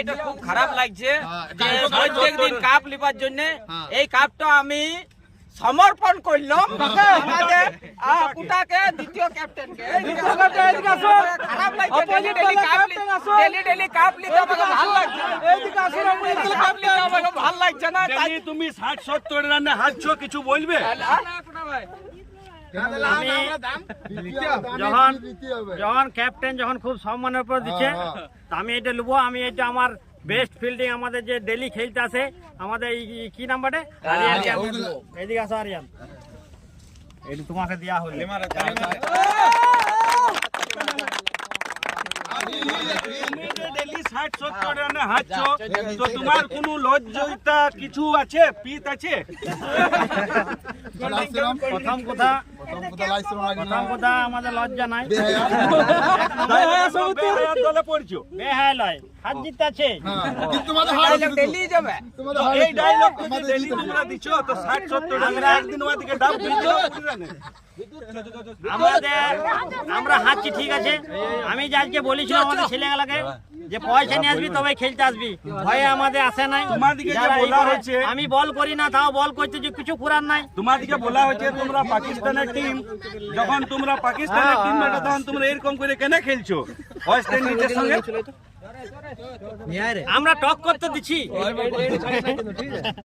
এটা খুব খারাপ লাগছে যে প্রত্যেকদিন কাপ লিবার জন্য এই কাপটা আমি সমর্পণ করলাম আমাদের কুটাকে দ্বিতীয় ক্যাপ্টেনকে। খারাপ লাগছে ডেলি কাপ লিতে আমাকে ভালো লাগছে কাপ লিতে আমাকে ভালো লাগছে না। তুমি 60-70 রানে হারছো, কিছু বলবে? যখন ক্যাপ্টেন যখন খুব সম্মানের উপর দিচ্ছে আমি এটা নেবো। আমি এটা আমার বেস্ট ফিল্ডিং আমাদের যে ডেলি খেলতে আসে আমাদের কি নাম্বারে এদিকে আসো আরিয়ান, এটা তোমাকে দেওয়া হলো। ডেলি 60-70 রানে হারছো, তো তোমার কোনো লজ্জা কিছু আছে, পিত আছে? প্রথম কথা আমাদের লজ্জা নাই, দলে পড়ছো, বেহায় লয়, হাত জিততে আছে। এই ডায়লগ ডেলি তোমরা দিছো, তো 60-70 রানে একদিন ওদিকে ডাব দিছো। আমরা হাঁটছি ঠিক আছে, আমি যে আজকে বলেছিলাম আমাদের ছেলেগুলোকে যে পয়সা নিয়ে আসবি তবে খেলতে আসবি, ভয়ে আমাদের আসে নাই। আমি বল করি না, তাও বল করতে যে কিছু করার নাই। তোমাদেরকে বলা হয়েছে তোমরা পাকিস্তানের টিম, যখন তোমরা পাকিস্তানের টিম তখন তোমরা এরকম করে কেন খেলছো ওয়েস্ট ইন্ডিজের সঙ্গে? আমরা টক করতে দিচ্ছি।